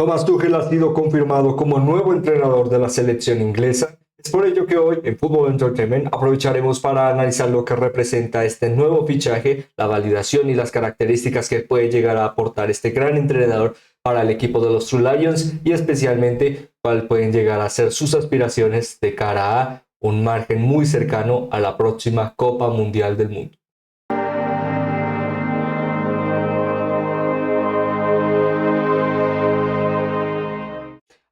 Thomas Tuchel ha sido confirmado como nuevo entrenador de la selección inglesa. Es por ello que hoy en Football Entertainment aprovecharemos para analizar lo que representa este nuevo fichaje, la validación y las características que puede llegar a aportar este gran entrenador para el equipo de los True Lions y especialmente cuáles pueden llegar a ser sus aspiraciones de cara a un margen muy cercano a la próxima Copa Mundial del Mundo.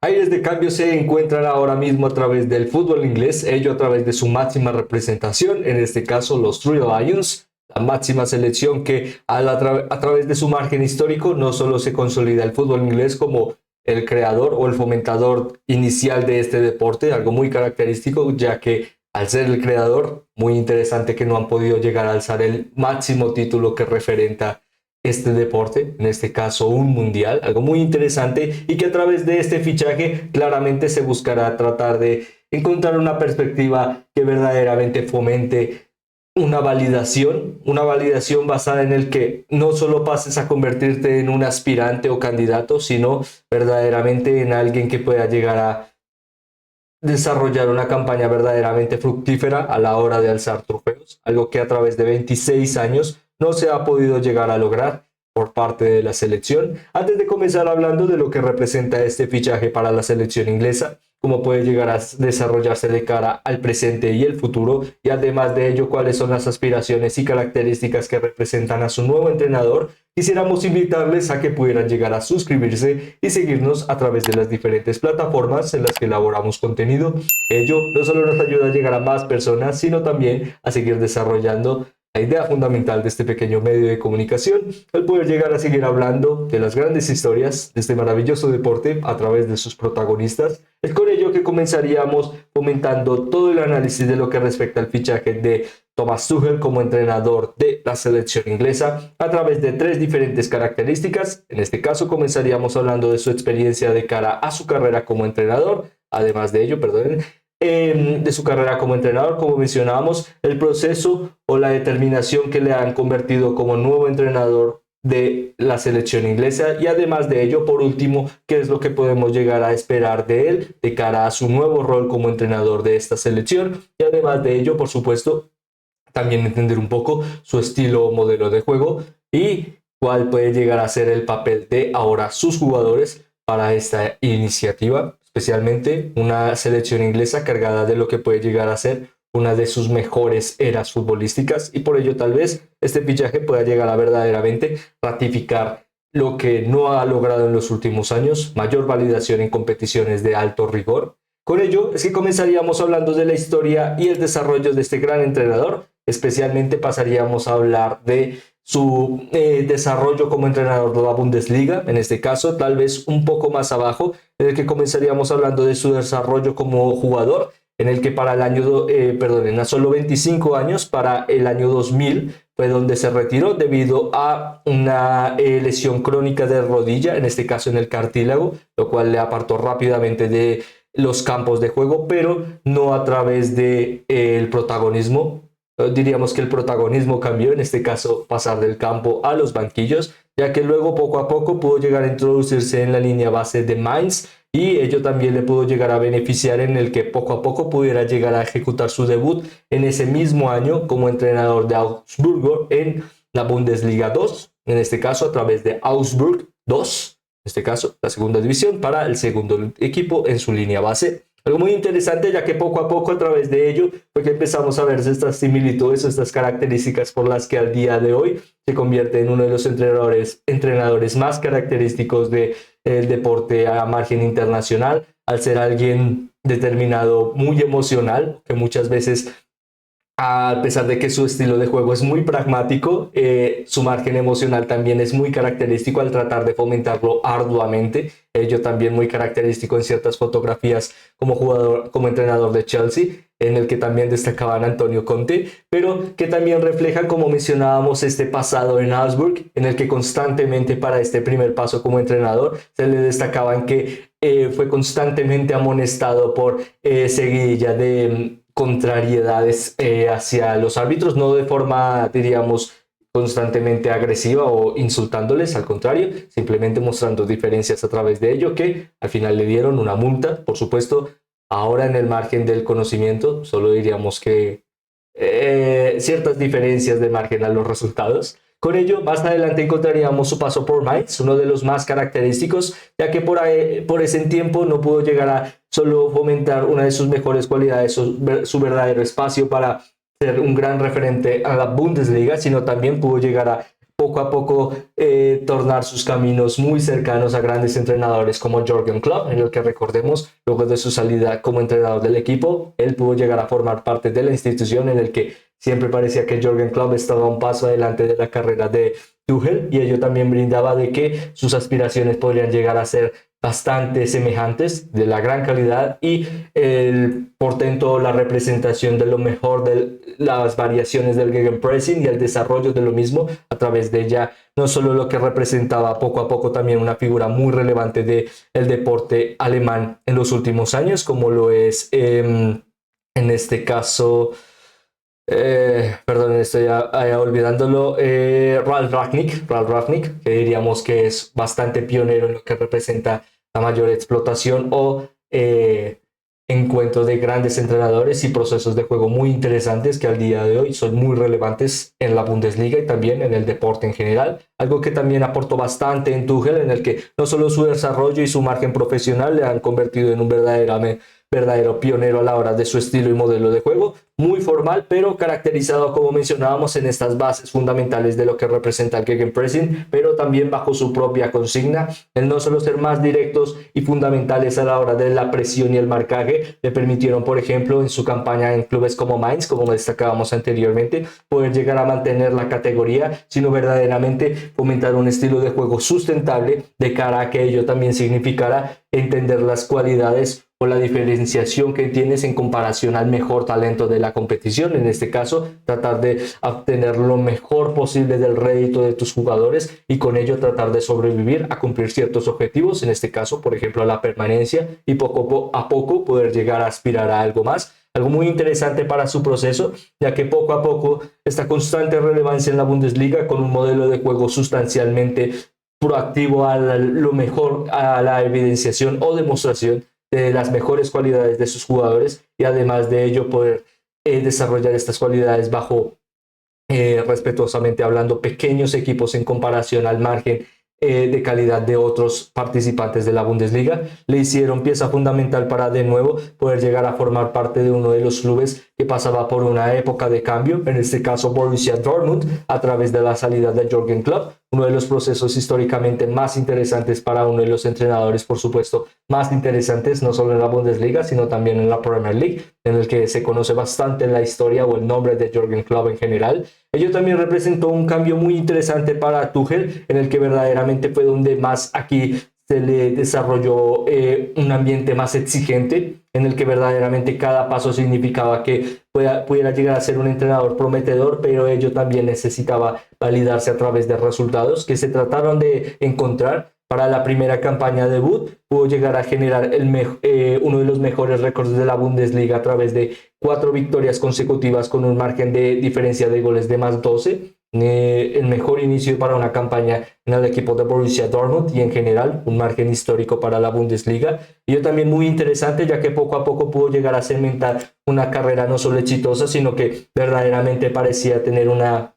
Aires de cambio se encuentran ahora mismo a través del fútbol inglés, ello a través de su máxima representación, en este caso los Three Lions, la máxima selección que a través de su margen histórico no solo se consolida el fútbol inglés como el creador o el fomentador inicial de este deporte, algo muy característico, ya que al ser el creador, muy interesante que no han podido llegar a alzar el máximo título que referenta este deporte, en este caso un mundial, algo muy interesante y que a través de este fichaje claramente se buscará tratar de encontrar una perspectiva que verdaderamente fomente una validación basada en el que no solo pases a convertirte en un aspirante o candidato, sino verdaderamente en alguien que pueda llegar a desarrollar una campaña verdaderamente fructífera a la hora de alzar trofeos, algo que a través de 26 años no se ha podido llegar a lograr por parte de la selección. Antes de comenzar hablando de lo que representa este fichaje para la selección inglesa, cómo puede llegar a desarrollarse de cara al presente y el futuro, y además de ello, cuáles son las aspiraciones y características que representan a su nuevo entrenador, quisiéramos invitarles a que pudieran llegar a suscribirse y seguirnos a través de las diferentes plataformas en las que elaboramos contenido. Ello no solo nos ayuda a llegar a más personas, sino también a seguir desarrollando la idea fundamental de este pequeño medio de comunicación, el poder llegar a seguir hablando de las grandes historias de este maravilloso deporte a través de sus protagonistas. Es con ello que comenzaríamos comentando todo el análisis de lo que respecta al fichaje de Thomas Tuchel como entrenador de la selección inglesa a través de tres diferentes características. En este caso comenzaríamos hablando de su experiencia de cara a su carrera como entrenador, además de ello, perdonen, de su carrera como entrenador, como mencionábamos, el proceso o la determinación que le han convertido como nuevo entrenador de la selección inglesa y además de ello, por último, qué es lo que podemos llegar a esperar de él de cara a su nuevo rol como entrenador de esta selección y además de ello, por supuesto, también entender un poco su estilo o modelo de juego y cuál puede llegar a ser el papel de ahora sus jugadores para esta iniciativa, especialmente una selección inglesa cargada de lo que puede llegar a ser una de sus mejores eras futbolísticas y por ello tal vez este fichaje pueda llegar a verdaderamente ratificar lo que no ha logrado en los últimos años, mayor validación en competiciones de alto rigor. Con ello es que comenzaríamos hablando de la historia y el desarrollo de este gran entrenador, especialmente pasaríamos a hablar de su desarrollo como entrenador de la Bundesliga, en este caso tal vez un poco más abajo, en el que comenzaríamos hablando de su desarrollo como jugador, en el que para el año, a solo 25 años, para el año 2000, fue donde se retiró debido a una lesión crónica de rodilla, en este caso en el cartílago, lo cual le apartó rápidamente de los campos de juego, pero no a través de el protagonismo. Diríamos que el protagonismo cambió, en este caso pasar del campo a los banquillos, ya que luego poco a poco pudo llegar a introducirse en la línea base de Mainz y ello también le pudo llegar a beneficiar en el que poco a poco pudiera llegar a ejecutar su debut en ese mismo año como entrenador de Augsburgo en la Bundesliga 2, en este caso a través de Augsburg 2, en este caso la segunda división para el segundo equipo en su línea base. Algo muy interesante, ya que poco a poco a través de ello fue que empezamos a ver estas similitudes, estas características por las que al día de hoy se convierte en uno de los entrenadores más característicos del deporte a margen internacional, al ser alguien determinado, muy emocional, que muchas veces a pesar de que su estilo de juego es muy pragmático, su margen emocional también es muy característico al tratar de fomentarlo arduamente. Ello también muy característico en ciertas fotografías como jugador, como entrenador de Chelsea, en el que también destacaban Antonio Conte, pero que también refleja, como mencionábamos, este pasado en Augsburg, en el que constantemente para este primer paso como entrenador se le destacaban que fue constantemente amonestado por seguidilla de contrariedades hacia los árbitros, no de forma, diríamos, constantemente agresiva o insultándoles, al contrario, simplemente mostrando diferencias a través de ello que al final le dieron una multa. Por supuesto, ahora en el margen del conocimiento, solo diríamos que ciertas diferencias de margen a los resultados. Con ello, más adelante encontraríamos su paso por Mainz, uno de los más característicos, ya que por ese tiempo no pudo llegar a solo fomentar una de sus mejores cualidades, su verdadero espacio para ser un gran referente a la Bundesliga, sino también pudo llegar a poco tornar sus caminos muy cercanos a grandes entrenadores como Jürgen Klopp, en el que recordemos, luego de su salida como entrenador del equipo, él pudo llegar a formar parte de la institución en el que siempre parecía que Jürgen Klopp estaba un paso adelante de la carrera de Tuchel, y ello también brindaba de que sus aspiraciones podrían llegar a ser bastante semejantes, de la gran calidad y el portento, la representación de lo mejor de las variaciones del gegenpressing y el desarrollo de lo mismo a través de ella, no solo lo que representaba poco a poco también una figura muy relevante del deporte alemán en los últimos años, como lo es en este caso... perdón, estoy olvidándolo. Ralf Rangnick, que diríamos que es bastante pionero en lo que representa la mayor explotación o encuentro de grandes entrenadores y procesos de juego muy interesantes que al día de hoy son muy relevantes en la Bundesliga y también en el deporte en general. Algo que también aportó bastante en Tuchel, en el que no solo su desarrollo y su margen profesional le han convertido en un verdadero pionero a la hora de su estilo y modelo de juego, muy formal, pero caracterizado, como mencionábamos, en estas bases fundamentales de lo que representa el gegenpressing, pero también bajo su propia consigna, el no solo ser más directos y fundamentales a la hora de la presión y el marcaje, le permitieron, por ejemplo, en su campaña en clubes como Mainz, como destacábamos anteriormente, poder llegar a mantener la categoría, sino verdaderamente fomentar un estilo de juego sustentable de cara a que ello también significara entender las cualidades o la diferenciación que tienes en comparación al mejor talento de la competición. En este caso, tratar de obtener lo mejor posible del rédito de tus jugadores y con ello tratar de sobrevivir a cumplir ciertos objetivos, en este caso, por ejemplo, a la permanencia, y poco a poco poder llegar a aspirar a algo más. Algo muy interesante para su proceso, ya que poco a poco esta constante relevancia en la Bundesliga con un modelo de juego sustancialmente proactivo a lo mejor, a la evidenciación o demostración de las mejores cualidades de sus jugadores, y además de ello poder desarrollar estas cualidades bajo, respetuosamente hablando, pequeños equipos en comparación al margen de calidad de otros participantes de la Bundesliga, le hicieron pieza fundamental para de nuevo poder llegar a formar parte de uno de los clubes que pasaba por una época de cambio, en este caso Borussia Dortmund, a través de la salida de Jürgen Klopp, uno de los procesos históricamente más interesantes para uno de los entrenadores, por supuesto, más interesantes, no solo en la Bundesliga, sino también en la Premier League, en el que se conoce bastante la historia o el nombre de Jürgen Klopp en general. Ello también representó un cambio muy interesante para Tuchel, en el que verdaderamente fue donde más aquí se le desarrolló un ambiente más exigente, en el que verdaderamente cada paso significaba que pudiera llegar a ser un entrenador prometedor, pero ello también necesitaba validarse a través de resultados que se trataron de encontrar. Para la primera campaña debut pudo llegar a generar uno de los mejores récords de la Bundesliga a través de 4 victorias consecutivas con un margen de diferencia de goles de más 12. El mejor inicio para una campaña en el equipo de Borussia Dortmund y en general un margen histórico para la Bundesliga. Y también muy interesante, ya que poco a poco pudo llegar a cementar una carrera no solo exitosa, sino que verdaderamente parecía tener una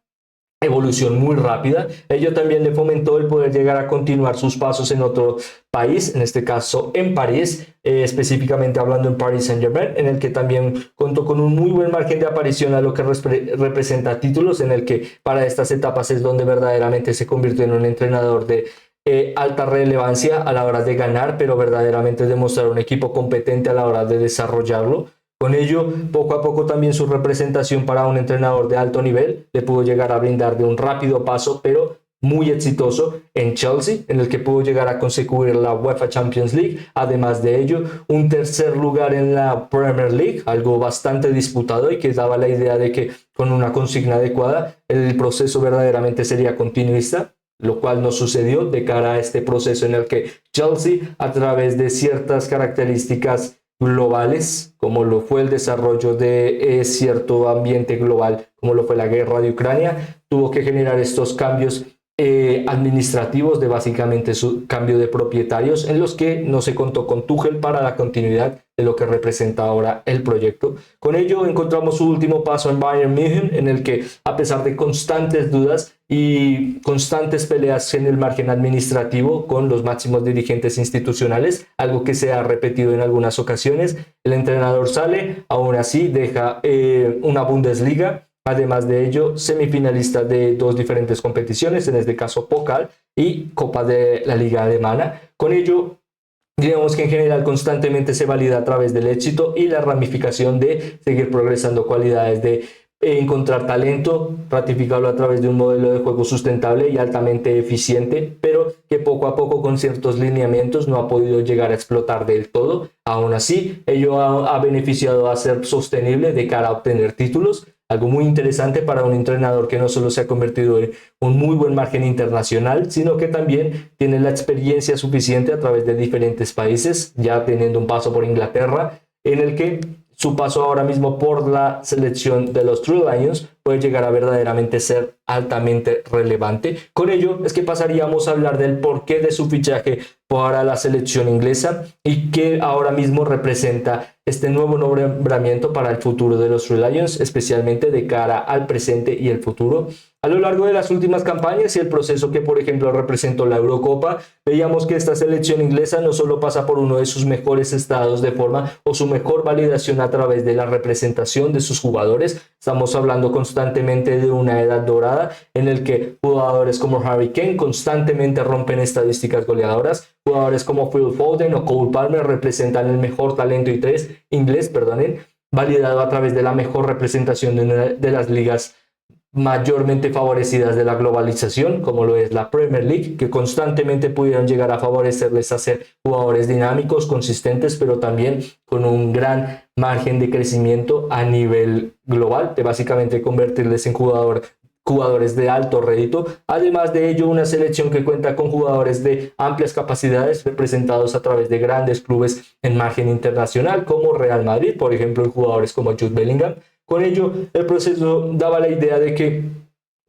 evolución muy rápida. Ello también le fomentó el poder llegar a continuar sus pasos en otro país, en este caso en París, específicamente hablando en Paris Saint-Germain, en el que también contó con un muy buen margen de aparición a lo que representa títulos, en el que para estas etapas es donde verdaderamente se convirtió en un entrenador de alta relevancia a la hora de ganar, pero verdaderamente demostrar un equipo competente a la hora de desarrollarlo. Con ello, poco a poco también su representación para un entrenador de alto nivel le pudo llegar a brindar de un rápido paso, pero muy exitoso en Chelsea, en el que pudo llegar a conseguir la UEFA Champions League. Además de ello, un tercer lugar en la Premier League, algo bastante disputado y que daba la idea de que con una consigna adecuada el proceso verdaderamente sería continuista, lo cual no sucedió de cara a este proceso en el que Chelsea, a través de ciertas características globales, como lo fue el desarrollo de cierto ambiente global, como lo fue la guerra de Ucrania, tuvo que generar estos cambios administrativos de básicamente su cambio de propietarios en los que no se contó con Tuchel para la continuidad de lo que representa ahora el proyecto. Con ello encontramos su último paso en Bayern München, en el que a pesar de constantes dudas y constantes peleas en el margen administrativo con los máximos dirigentes institucionales, algo que se ha repetido en algunas ocasiones, el entrenador sale, aún así deja una Bundesliga. Además de ello, semifinalista de dos diferentes competiciones, en este caso Pokal y Copa de la Liga Alemana. Con ello, digamos que en general constantemente se valida a través del éxito y la ramificación de seguir progresando cualidades de encontrar talento, ratificarlo a través de un modelo de juego sustentable y altamente eficiente, pero que poco a poco con ciertos lineamientos no ha podido llegar a explotar del todo. Aún así, ello ha beneficiado a ser sostenible de cara a obtener títulos, algo muy interesante para un entrenador que no solo se ha convertido en un muy buen margen internacional, sino que también tiene la experiencia suficiente a través de diferentes países, ya teniendo un paso por Inglaterra, en el que su paso ahora mismo por la selección de los Three Lions puede llegar a verdaderamente ser altamente relevante. Con ello es que pasaríamos a hablar del porqué de su fichaje para la selección inglesa y que ahora mismo representa este nuevo nombramiento para el futuro de los Three Lions, especialmente de cara al presente y el futuro. A lo largo de las últimas campañas y el proceso que, por ejemplo, representó la Eurocopa, veíamos que esta selección inglesa no solo pasa por uno de sus mejores estados de forma o su mejor validación a través de la representación de sus jugadores. Estamos hablando constantemente de una edad dorada en el que jugadores como Harry Kane constantemente rompen estadísticas goleadoras. Jugadores como Phil Foden o Cole Palmer representan el mejor talento inglés, validado a través de la mejor representación de una de las ligas mayormente favorecidas de la globalización, como lo es la Premier League, que constantemente pudieron llegar a favorecerles a ser jugadores dinámicos, consistentes, pero también con un gran margen de crecimiento a nivel global, de básicamente convertirles en jugadores de alto rédito. Además de ello, una selección que cuenta con jugadores de amplias capacidades representados a través de grandes clubes en margen internacional, como Real Madrid, por ejemplo, jugadores como Jude Bellingham. Con ello, el proceso daba la idea de que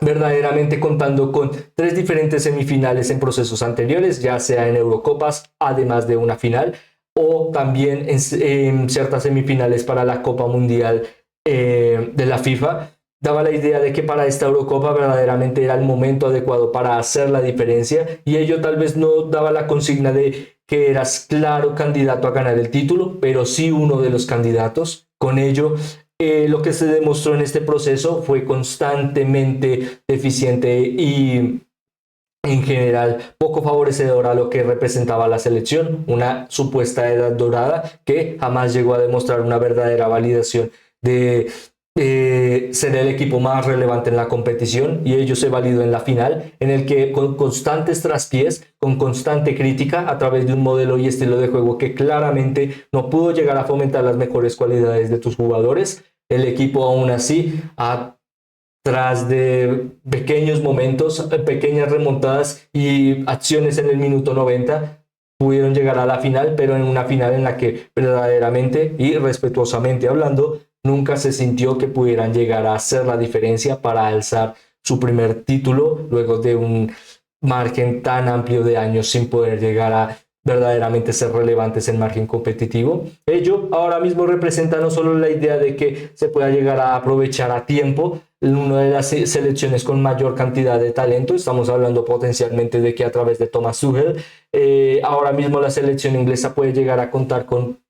verdaderamente contando con tres diferentes semifinales en procesos anteriores, ya sea en Eurocopas, además de una final, o también en ciertas semifinales para la Copa Mundial de la FIFA, daba la idea de que para esta Eurocopa verdaderamente era el momento adecuado para hacer la diferencia, y ello tal vez no daba la consigna de que eras claro candidato a ganar el título, pero sí uno de los candidatos. Con ello, lo que se demostró en este proceso fue constantemente deficiente y en general poco favorecedor a lo que representaba la selección, una supuesta edad dorada que jamás llegó a demostrar una verdadera validación de ser el equipo más relevante en la competición, y ello se validó en la final, en el que con constantes traspiés, con constante crítica a través de un modelo y estilo de juego que claramente no pudo llegar a fomentar las mejores cualidades de tus jugadores, el equipo aún así, tras de pequeños momentos, pequeñas remontadas y acciones en el minuto 90, pudieron llegar a la final, pero en una final en la que verdaderamente y respetuosamente hablando, nunca se sintió que pudieran llegar a hacer la diferencia para alzar su primer título luego de un margen tan amplio de años sin poder llegar a verdaderamente ser relevantes en margen competitivo. Ello ahora mismo representa no solo la idea de que se pueda llegar a aprovechar a tiempo una de las selecciones con mayor cantidad de talento. Estamos hablando potencialmente de que a través de Thomas Tuchel, ahora mismo la selección inglesa puede llegar a contar con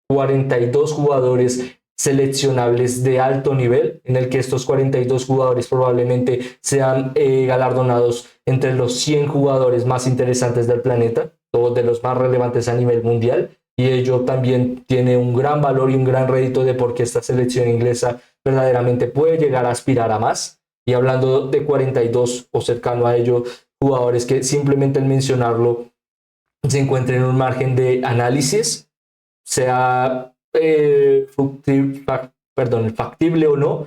42 jugadores seleccionables de alto nivel, en el que estos 42 jugadores probablemente sean galardonados entre los 100 jugadores más interesantes del planeta o de los más relevantes a nivel mundial, y ello también tiene un gran valor y un gran rédito de por qué esta selección inglesa verdaderamente puede llegar a aspirar a más. Y hablando de 42 o cercano a ello, jugadores que simplemente al mencionarlo se encuentren en un margen de análisis, sea factible o no,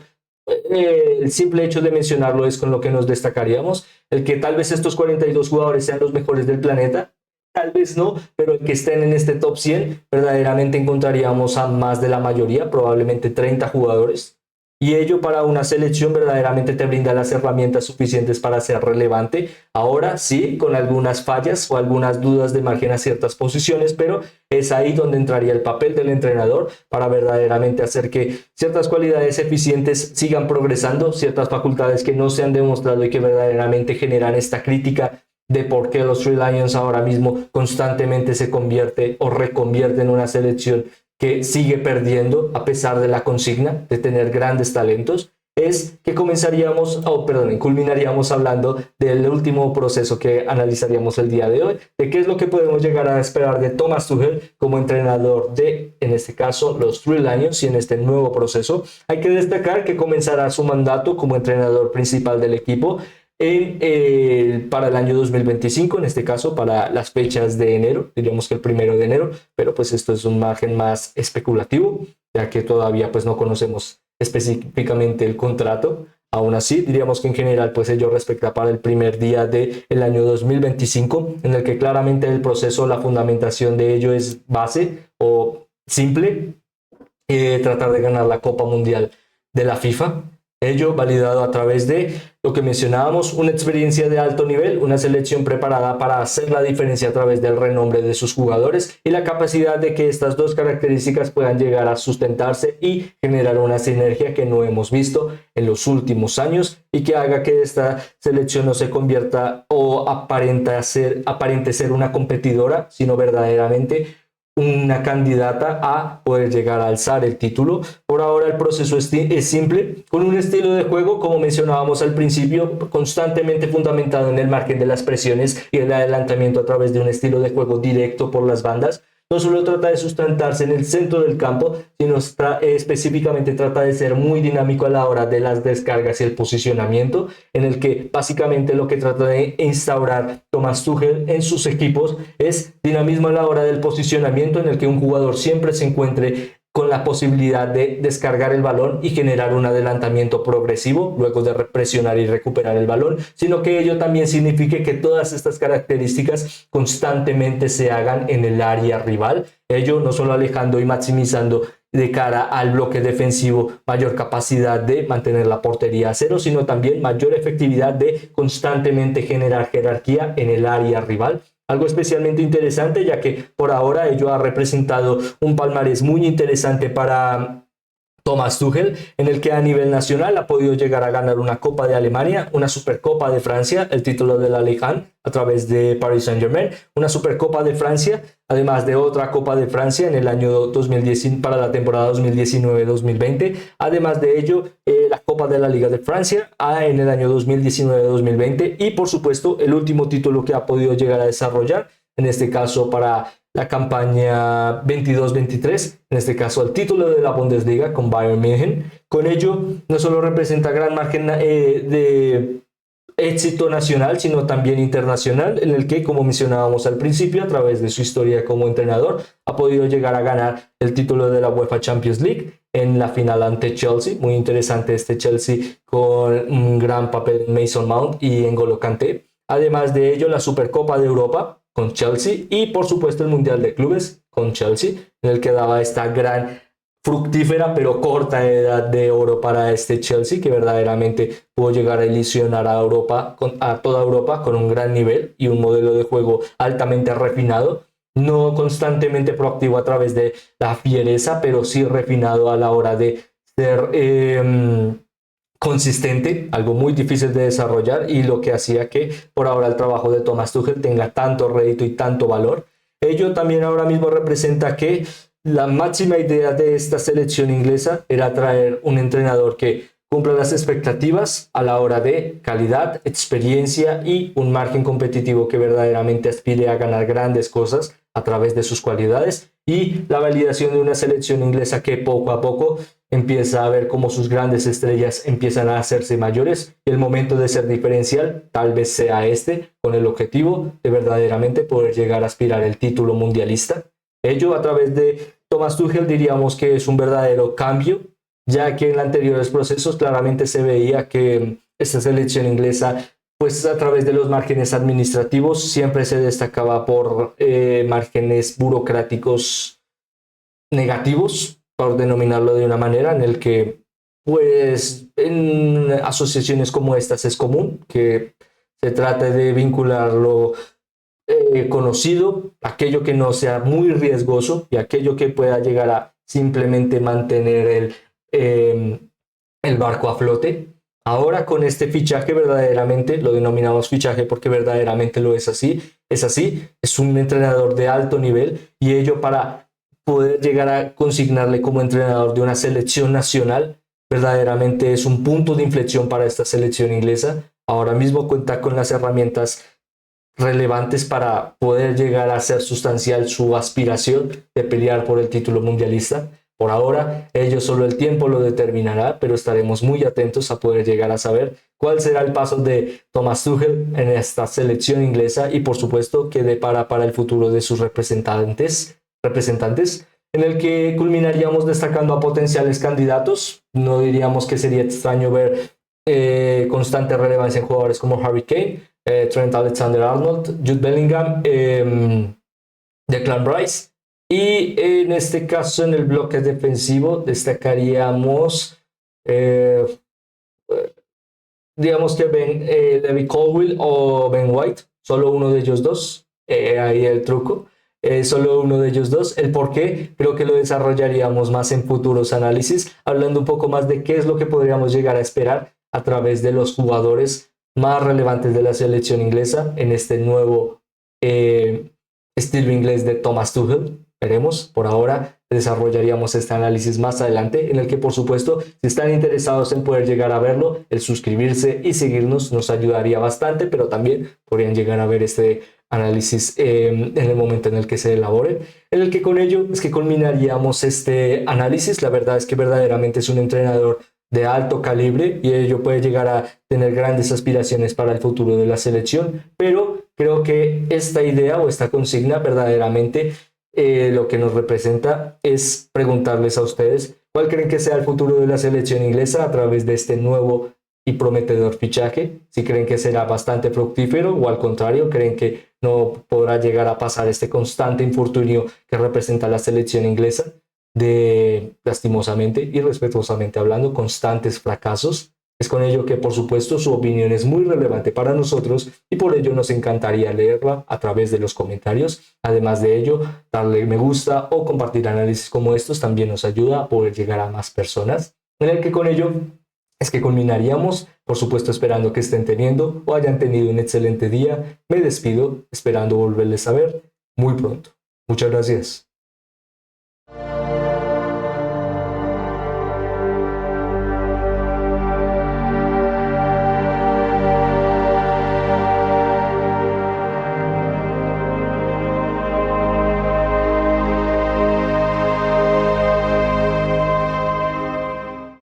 el simple hecho de mencionarlo es con lo que nos destacaríamos. El que tal vez estos 42 jugadores sean los mejores del planeta tal vez no, pero el que estén en este top 100, verdaderamente encontraríamos a más de la mayoría, probablemente 30 jugadores. Y ello para una selección verdaderamente te brinda las herramientas suficientes para ser relevante. Ahora sí, con algunas fallas o algunas dudas de margen a ciertas posiciones, pero es ahí donde entraría el papel del entrenador para verdaderamente hacer que ciertas cualidades eficientes sigan progresando, ciertas facultades que no se han demostrado y que verdaderamente generan esta crítica de por qué los Three Lions ahora mismo constantemente se convierte o reconvierte en una selección que sigue perdiendo a pesar de la consigna de tener grandes talentos, es que culminaríamos hablando del último proceso que analizaríamos el día de hoy, de qué es lo que podemos llegar a esperar de Thomas Tuchel como entrenador de, en este caso, los Three Lions y en este nuevo proceso. Hay que destacar que comenzará su mandato como entrenador principal del equipo para el año 2025, en este caso para las fechas de enero, diríamos que el 1 de enero, pero pues esto es un margen más especulativo, ya que todavía pues no conocemos específicamente el contrato. Aún así, diríamos que en general pues ello respecta para el primer día del año 2025, en el que claramente el proceso, la fundamentación de ello es base o simple, tratar de ganar la Copa Mundial de la FIFA. Ello validado a través de lo que mencionábamos, una experiencia de alto nivel, una selección preparada para hacer la diferencia a través del renombre de sus jugadores y la capacidad de que estas dos características puedan llegar a sustentarse y generar una sinergia que no hemos visto en los últimos años y que haga que esta selección no se convierta o aparente ser una competidora, sino verdaderamente una candidata a poder llegar a alzar el título. Por ahora el proceso es simple, con un estilo de juego, como mencionábamos al principio, constantemente fundamentado en el margen de las presiones y el adelantamiento a través de un estilo de juego directo por las bandas. No solo trata de sustentarse en el centro del campo, sino específicamente trata de ser muy dinámico a la hora de las descargas y el posicionamiento, en el que básicamente lo que trata de instaurar Thomas Tuchel en sus equipos es dinamismo a la hora del posicionamiento, en el que un jugador siempre se encuentre con la posibilidad de descargar el balón y generar un adelantamiento progresivo luego de presionar y recuperar el balón, sino que ello también signifique que todas estas características constantemente se hagan en el área rival, ello no solo alejando y maximizando de cara al bloque defensivo mayor capacidad de mantener la portería a cero, sino también mayor efectividad de constantemente generar jerarquía en el área rival. Algo especialmente interesante, ya que por ahora ello ha representado un palmarés muy interesante para Thomas Tuchel, en el que a nivel nacional ha podido llegar a ganar una Copa de Alemania, una Supercopa de Francia, el título de la Ligue 1 a través de Paris Saint-Germain, una Supercopa de Francia, además de otra Copa de Francia en el año 2010 para la temporada 2019-2020, además de ello la Copa de la Liga de Francia en el año 2019-2020 y por supuesto el último título que ha podido llegar a desarrollar, en este caso para la campaña 22-23, en este caso el título de la Bundesliga con Bayern München. Con ello no solo representa gran margen de éxito nacional, sino también internacional, en el que, como mencionábamos al principio, a través de su historia como entrenador, ha podido llegar a ganar el título de la UEFA Champions League en la final ante Chelsea. Muy interesante este Chelsea con un gran papel en Mason Mount y en N'Golo Kanté. Además de ello, la Supercopa de Europa con Chelsea y por supuesto el Mundial de Clubes con Chelsea, en el que daba esta gran fructífera pero corta edad de oro para este Chelsea, que verdaderamente pudo llegar a ilusionar a toda Europa con un gran nivel y un modelo de juego altamente refinado, no constantemente proactivo a través de la fiereza, pero sí refinado a la hora de ser consistente, algo muy difícil de desarrollar y lo que hacía que por ahora el trabajo de Thomas Tuchel tenga tanto rédito y tanto valor. Ello también ahora mismo representa que la máxima idea de esta selección inglesa era traer un entrenador que cumpla las expectativas a la hora de calidad, experiencia y un margen competitivo que verdaderamente aspire a ganar grandes cosas a través de sus cualidades y la validación de una selección inglesa que poco a poco empieza a ver cómo sus grandes estrellas empiezan a hacerse mayores y el momento de ser diferencial tal vez sea este, con el objetivo de verdaderamente poder llegar a aspirar el título mundialista. Ello a través de Thomas Tuchel diríamos que es un verdadero cambio, ya que en anteriores procesos claramente se veía que esta selección inglesa pues a través de los márgenes administrativos siempre se destacaba por márgenes burocráticos negativos, por denominarlo de una manera, en el que pues en asociaciones como estas es común que se trate de vincular lo conocido, aquello que no sea muy riesgoso y aquello que pueda llegar a simplemente mantener el barco a flote. Ahora con este fichaje verdaderamente, lo denominamos fichaje porque verdaderamente lo es así, es un entrenador de alto nivel y ello para poder llegar a consignarle como entrenador de una selección nacional, verdaderamente es un punto de inflexión para esta selección inglesa. Ahora mismo cuenta con las herramientas relevantes para poder llegar a ser sustancial su aspiración de pelear por el título mundialista. Por ahora, ello solo el tiempo lo determinará, pero estaremos muy atentos a poder llegar a saber cuál será el paso de Thomas Tuchel en esta selección inglesa y por supuesto qué depara para el futuro de sus representantes, en el que culminaríamos destacando a potenciales candidatos. No diríamos que sería extraño ver constante relevancia en jugadores como Harry Kane, Trent Alexander-Arnold, Jude Bellingham, Declan Rice. Y en este caso, en el bloque defensivo, destacaríamos, digamos que David Colwill o Ben White, solo uno de ellos dos. Ahí el truco. Solo uno de ellos dos. El por qué creo que lo desarrollaríamos más en futuros análisis, hablando un poco más de qué es lo que podríamos llegar a esperar a través de los jugadores más relevantes de la selección inglesa en este nuevo estilo inglés de Thomas Tuchel. Veremos, por ahora desarrollaríamos este análisis más adelante, en el que por supuesto, si están interesados en poder llegar a verlo, el suscribirse y seguirnos nos ayudaría bastante, pero también podrían llegar a ver este análisis en el momento en el que se elabore, en el que con ello es que culminaríamos este análisis. La verdad es que verdaderamente es un entrenador de alto calibre y ello puede llegar a tener grandes aspiraciones para el futuro de la selección, pero creo que esta idea o esta consigna verdaderamente lo que nos representa es preguntarles a ustedes cuál creen que sea el futuro de la selección inglesa a través de este nuevo y prometedor fichaje, si creen que será bastante fructífero o al contrario, creen que no podrá llegar a pasar este constante infortunio que representa la selección inglesa, de lastimosamente y respetuosamente hablando, constantes fracasos. Es con ello que por supuesto su opinión es muy relevante para nosotros y por ello nos encantaría leerla a través de los comentarios. Además de ello, darle me gusta o compartir análisis como estos también nos ayuda a poder llegar a más personas, en el que con ello es que culminaríamos, por supuesto esperando que estén teniendo o hayan tenido un excelente día. Me despido esperando volverles a ver muy pronto. Muchas gracias.